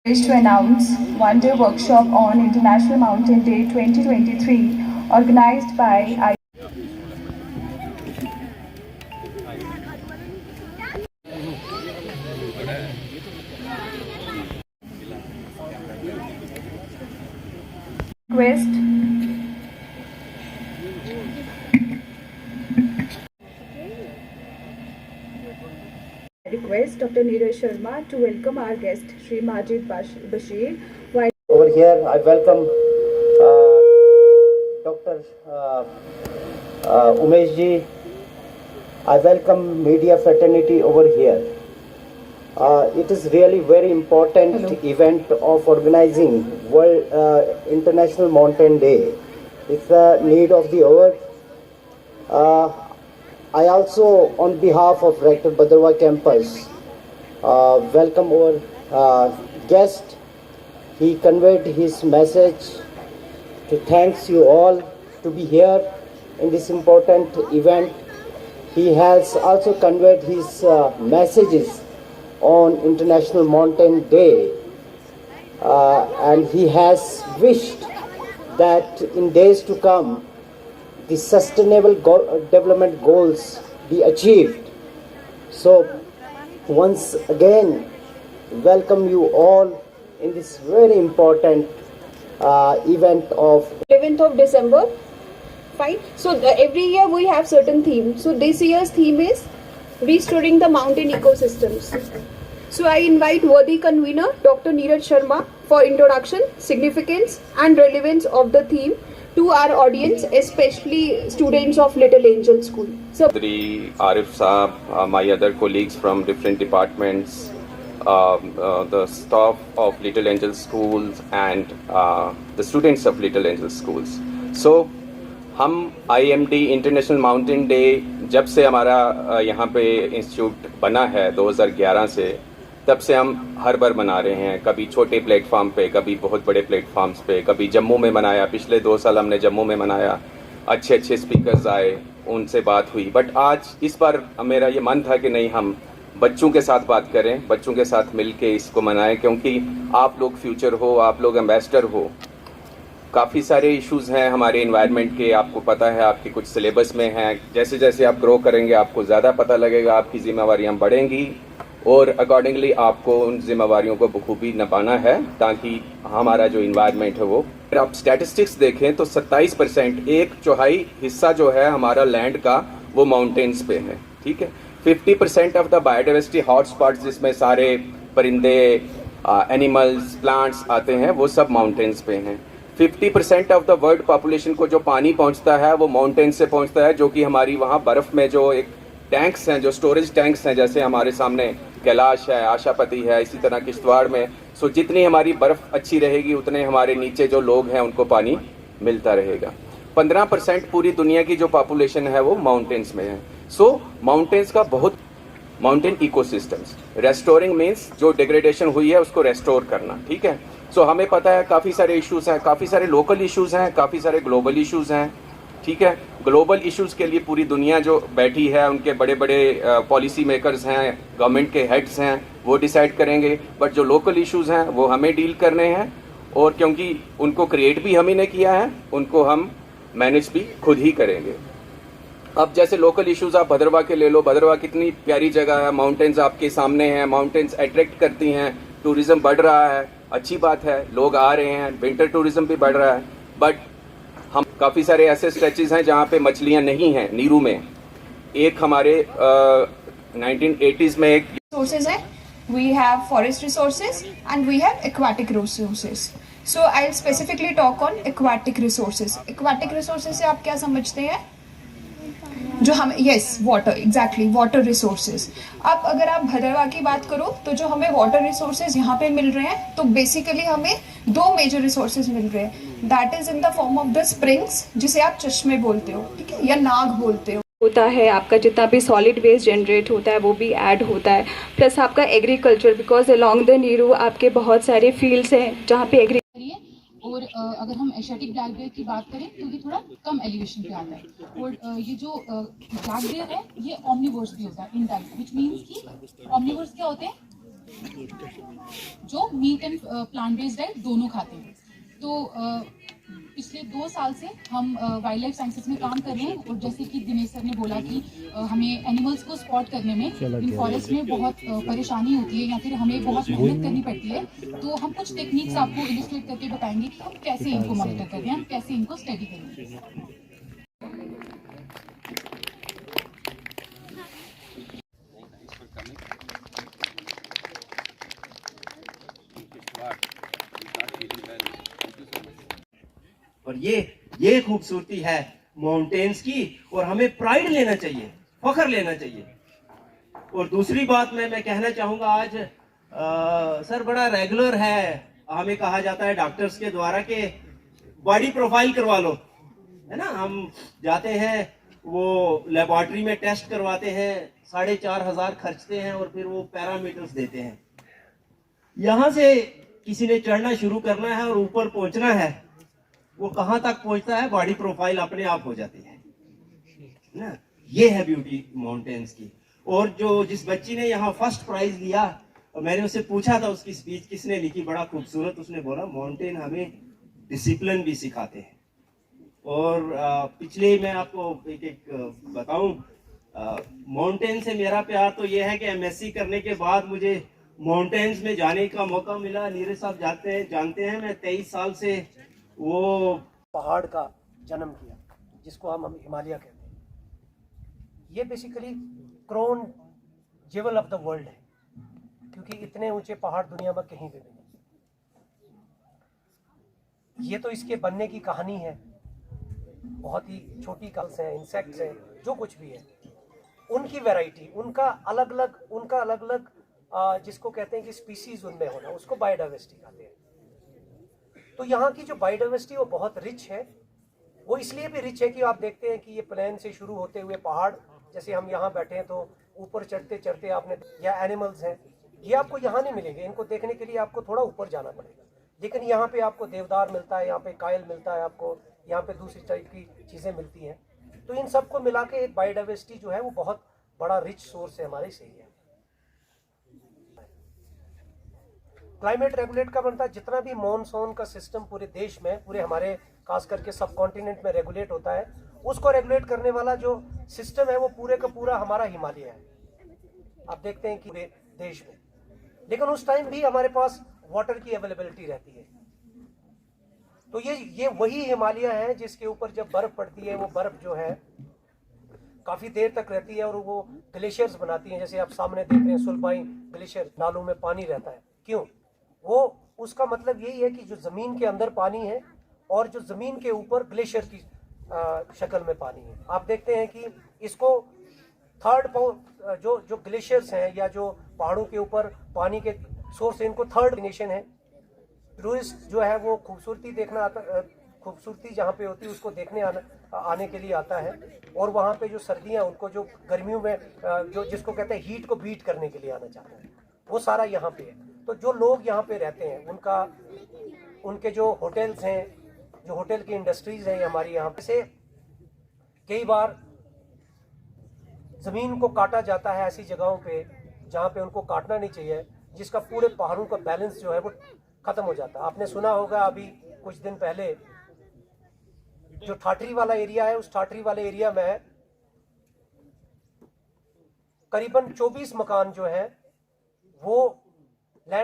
To announce one-day workshop on International Mountain Day 2023 organized by request Dr. Neeraj Sharma to welcome our guest Shri Majid Bashir. Over here, I welcome Dr. Umesh ji. I welcome media fraternity over here. It is really very important event of organizing World International Mountain Day. It's the need of the hour. I also, on behalf of Rector Bhadrava campus, welcome our guest. He conveyed his message to thanks you all to be here in this important event. He has also conveyed his messages on International Mountain Day, and he has wished that in days to come the sustainable development goals be achieved. So once again, welcome you all in this very important event of 11th of December. Fine. So every year we have certain themes. So this year's theme is restoring the mountain ecosystems. So I invite worthy convener Dr. Neeraj Sharma for introduction, significance and relevance of the theme to our audience, especially students of Little Angel School. So Arif Saab, my other colleagues from different departments, the staff of Little Angel Schools and the students of Little Angel Schools. So हम IMD international mountain day जब से हमारा यहाँ पे institute बना है 2011 से, तब से हम हर बार मना रहे हैं. कभी छोटे प्लेटफॉर्म पे, कभी बहुत बड़े प्लेटफॉर्म्स पे, कभी जम्मू में मनाया. पिछले 2 साल हमने जम्मू में मनाया. अच्छे स्पीकर्स आए, उनसे बात हुई. बट आज इस बार मेरा ये मन था कि नहीं, हम बच्चों के साथ बात करें, बच्चों के साथ मिल के इसको मनाएं, क्योंकि आप लोग फ्यूचर हो, आप लोग एम्बेसडर हो. काफ़ी सारे इश्यूज़ हैं हमारे इन्वायरमेंट के, आपको पता है, आपके कुछ सिलेबस में हैं. जैसे जैसे आप ग्रो करेंगे आपको ज़्यादा पता लगेगा, आपकी जिम्मेवारियां बढ़ेंगी और अकॉर्डिंगली आपको उन जिम्मेवारियों को बखूबी निभाना है ताकि हमारा जो इन्वायरमेंट है वो. अगर आप स्टैटिस्टिक्स देखें तो 27%, 1/4 हिस्सा जो है हमारा लैंड का वो माउंटेन्स पे है. ठीक है. 50% ऑफ द बायोडाइवर्सिटी हॉटस्पॉट्स जिसमें सारे परिंदे, एनिमल्स, प्लांट्स आते हैं, वो सब माउंटेन्स पे हैं. 50% ऑफ द वर्ल्ड पॉपुलेशन को जो पानी पहुंचता है वो माउंटेन से पहुंचता है, जो कि हमारी वहाँ बर्फ में जो एक टैंक्स हैं, जो स्टोरेज टैंक्स हैं, जैसे हमारे सामने कैलाश है, आशापति है, इसी तरह किश्तवाड़ में. सो जितनी हमारी बर्फ अच्छी रहेगी उतने हमारे नीचे जो लोग हैं उनको पानी मिलता रहेगा. 15% पूरी दुनिया की जो पॉपुलेशन है वो माउंटेन्स में है. सो माउंटेन्स का बहुत, माउंटेन इकोसिस्टम्स रेस्टोरिंग मीन्स जो डिग्रेडेशन हुई है उसको रेस्टोर करना. ठीक है. सो हमें पता है काफ़ी सारे इश्यूज़ हैं, काफ़ी सारे लोकल इश्यूज़ हैं, काफ़ी सारे ग्लोबल इश्यूज़ हैं. ठीक है. ग्लोबल इश्यूज़ के लिए पूरी दुनिया जो बैठी है, उनके बड़े बड़े पॉलिसी मेकर्स हैं, गवर्नमेंट के हेड्स हैं, वो डिसाइड करेंगे. बट जो लोकल इश्यूज़ हैं वो हमें डील करने हैं, और क्योंकि उनको क्रिएट भी हम ही ने किया है, उनको हम मैनेज भी खुद ही करेंगे. अब जैसे लोकल इश्यूज़ आप भद्रवा के ले लो. भद्रवा कितनी प्यारी जगह है, माउंटेन्स आपके सामने हैं, माउंटेन्स अट्रैक्ट करती हैं, टूरिज्म बढ़ रहा है, अच्छी बात है, लोग आ रहे हैं, विंटर टूरिज्म भी बढ़ रहा है. बट हम काफ़ी सारे ऐसे स्ट्रेचेस हैं जहाँ पे मछलियाँ नहीं हैं. नीरू में एक हमारे 1980s में एक resources है. We have forest resources and we have aquatic resources. So I'll specifically talk on aquatic resources. Aquatic resources से आप क्या समझते हैं? जो हम वाटर, एग्जैक्टली वाटर रिसोर्सेज. अब अगर आप भद्रवा की बात करो तो जो हमें वाटर रिसोर्सेज यहाँ पे मिल रहे हैं, तो बेसिकली हमें 2 मेजर रिसोर्सेज मिल रहे हैं. That is in the form of the springs, जिसे आप चश्मे बोलते हो, ठीक है, या नाग बोलते हो. होता है आपका जितना भी सॉलिड वेस्ट जनरेट होता है वो भी ऐड होता है. प्लस आपका agriculture, because along the Neeru आपके बहुत सारे फील्ड्स हैं जहाँ पे एग्री. और अगर हम एशियाटिक ब्लैक बेयर की बात करें तो ये थोड़ा कम एलिवेशन पे आता है. और ये जो ब्लैक बेयर है ये ऑमनिवोर्स भी होता है, इनडायरेक्ट, व्हिच मींस कि ऑमनिवोर्स क्या होते हैं, जो meat and plant based diet दोनों खाते हैं। तो पिछले 2 साल से हम वाइल्ड लाइफ साइंसेस में काम कर रहे हैं, और जैसे कि दिनेश सर ने बोला कि हमें एनिमल्स को स्पॉट करने में इन फॉरेस्ट में बहुत परेशानी होती है या फिर हमें बहुत मेहनत करनी पड़ती है। तो हम कुछ टेक्निक्स आपको इलस्ट्रेट करके बताएंगे कि हम कैसे इनको मॉनिटर करते हैं, हम कैसे इनको स्टडी करेंगे। और ये खूबसूरती है माउंटेन्स की, और हमें प्राइड लेना चाहिए, फख्र लेना चाहिए। और दूसरी बात मैं कहना चाहूँगा, आज सर बड़ा रेगुलर है, हमें कहा जाता है डॉक्टर्स के द्वारा कि बॉडी प्रोफाइल करवा लो, है ना। हम जाते हैं, वो लेबोरेटरी में टेस्ट करवाते हैं, 4,500 खर्चते हैं और फिर वो पैरामीटर्स देते हैं। यहाँ से किसी ने चढ़ना शुरू करना है और ऊपर पहुंचना है, वो कहाँ तक पहुंचता है, बॉडी प्रोफाइल अपने आप हो जाती है ना। ये है ब्यूटी माउंटेन्स की। और जो जिस बच्ची ने यहाँ फर्स्ट प्राइज लिया, और मैंने उससे पूछा था उसकी स्पीच किसने लिखी, बड़ा खूबसूरत, उसने बोला माउंटेन हमें डिसिप्लिन भी सिखाते हैं। और पिछले मैं आपको एक बताऊं, माउंटेन से मेरा प्यार तो ये है कि एमएससी करने के बाद मुझे माउंटेन्स में जाने का मौका मिला। नीरज साहब जानते हैं मैं 23 साल से वो पहाड़ का जन्म किया, जिसको हम हिमालय कहते हैं। ये basically crown jewel of the world है, क्योंकि इतने ऊंचे पहाड़ दुनिया में कहीं भी नहीं। ये तो इसके बनने की कहानी है, बहुत ही छोटी कल्स हैं, इंसेक्ट्स हैं, जो कुछ भी है, उनकी वैरायटी, उनका अलग अलग जिसको कहते हैं कि स्पीसीज उनमें होना, उसको बायोडाइवर्सिटी कहते हैं। तो यहाँ की जो बायोडाइवर्सिटी वो बहुत रिच है। वो इसलिए भी रिच है कि आप देखते हैं कि ये प्लेन से शुरू होते हुए पहाड़, जैसे हम यहाँ बैठे हैं तो ऊपर चढ़ते चढ़ते आपने, या एनिमल्स हैं, ये आपको यहाँ नहीं मिलेंगे। इनको देखने के लिए आपको थोड़ा ऊपर जाना पड़ेगा। लेकिन यहाँ पे आपको देवदार मिलता है, यहाँ पे कायल मिलता है, आपको यहाँ पे दूसरी टाइप की चीज़ें मिलती हैं। तो इन सबको मिला के एक बायोडाइवर्सिटी जो है वो बहुत बड़ा रिच सोर्स है हमारे इस एरिया। क्लाइमेट रेगुलेट का बनता है, जितना भी मॉनसून का सिस्टम पूरे देश में, पूरे हमारे खास करके सब कॉन्टिनेंट में रेगुलेट होता है, उसको रेगुलेट करने वाला जो सिस्टम है वो पूरे का पूरा हमारा हिमालय है। आप देखते हैं कि पूरे देश में, लेकिन उस टाइम भी हमारे पास वाटर की अवेलेबिलिटी रहती है। तो ये वही हिमालय है जिसके ऊपर जब बर्फ पड़ती है, वो बर्फ जो है काफी देर तक रहती है और वो ग्लेशियर्स बनाती हैं। जैसे आप सामने देख रहे हैं सुलभाई ग्लेशियर, नालों में पानी रहता है। क्यों? वो उसका मतलब यही है कि जो जमीन के अंदर पानी है और जो जमीन के ऊपर ग्लेशियर की शक्ल में पानी है। आप देखते हैं कि इसको थर्ड जो ग्लेशियर्स हैं या जो पहाड़ों के ऊपर पानी के सोर्स है, इनको थर्ड नेशन है। टूरिस्ट जो है वो खूबसूरती देखना आता, खूबसूरती जहाँ पे होती है उसको देखने आने के लिए आता है। और वहाँ पे जो सर्दियाँ, उनको जो गर्मियों में जो जिसको कहते हैं हीट को बीट करने के लिए आना चाहते हैं, वो सारा यहाँ पे है। तो जो लोग यहाँ पे रहते हैं उनके जो होटल्स हैं, जो होटल की इंडस्ट्रीज हैं हमारी यहाँ पे से, कई बार जमीन को काटा जाता है ऐसी जगहों पे जहाँ पे उनको काटना नहीं चाहिए, जिसका पूरे पहाड़ों का बैलेंस जो है वो खत्म हो जाता है। आपने सुना होगा अभी कुछ दिन पहले जो ठाठरी वाला एरिया है, उस ठाठरी वाले एरिया में करीबन 24 मकान जो है वो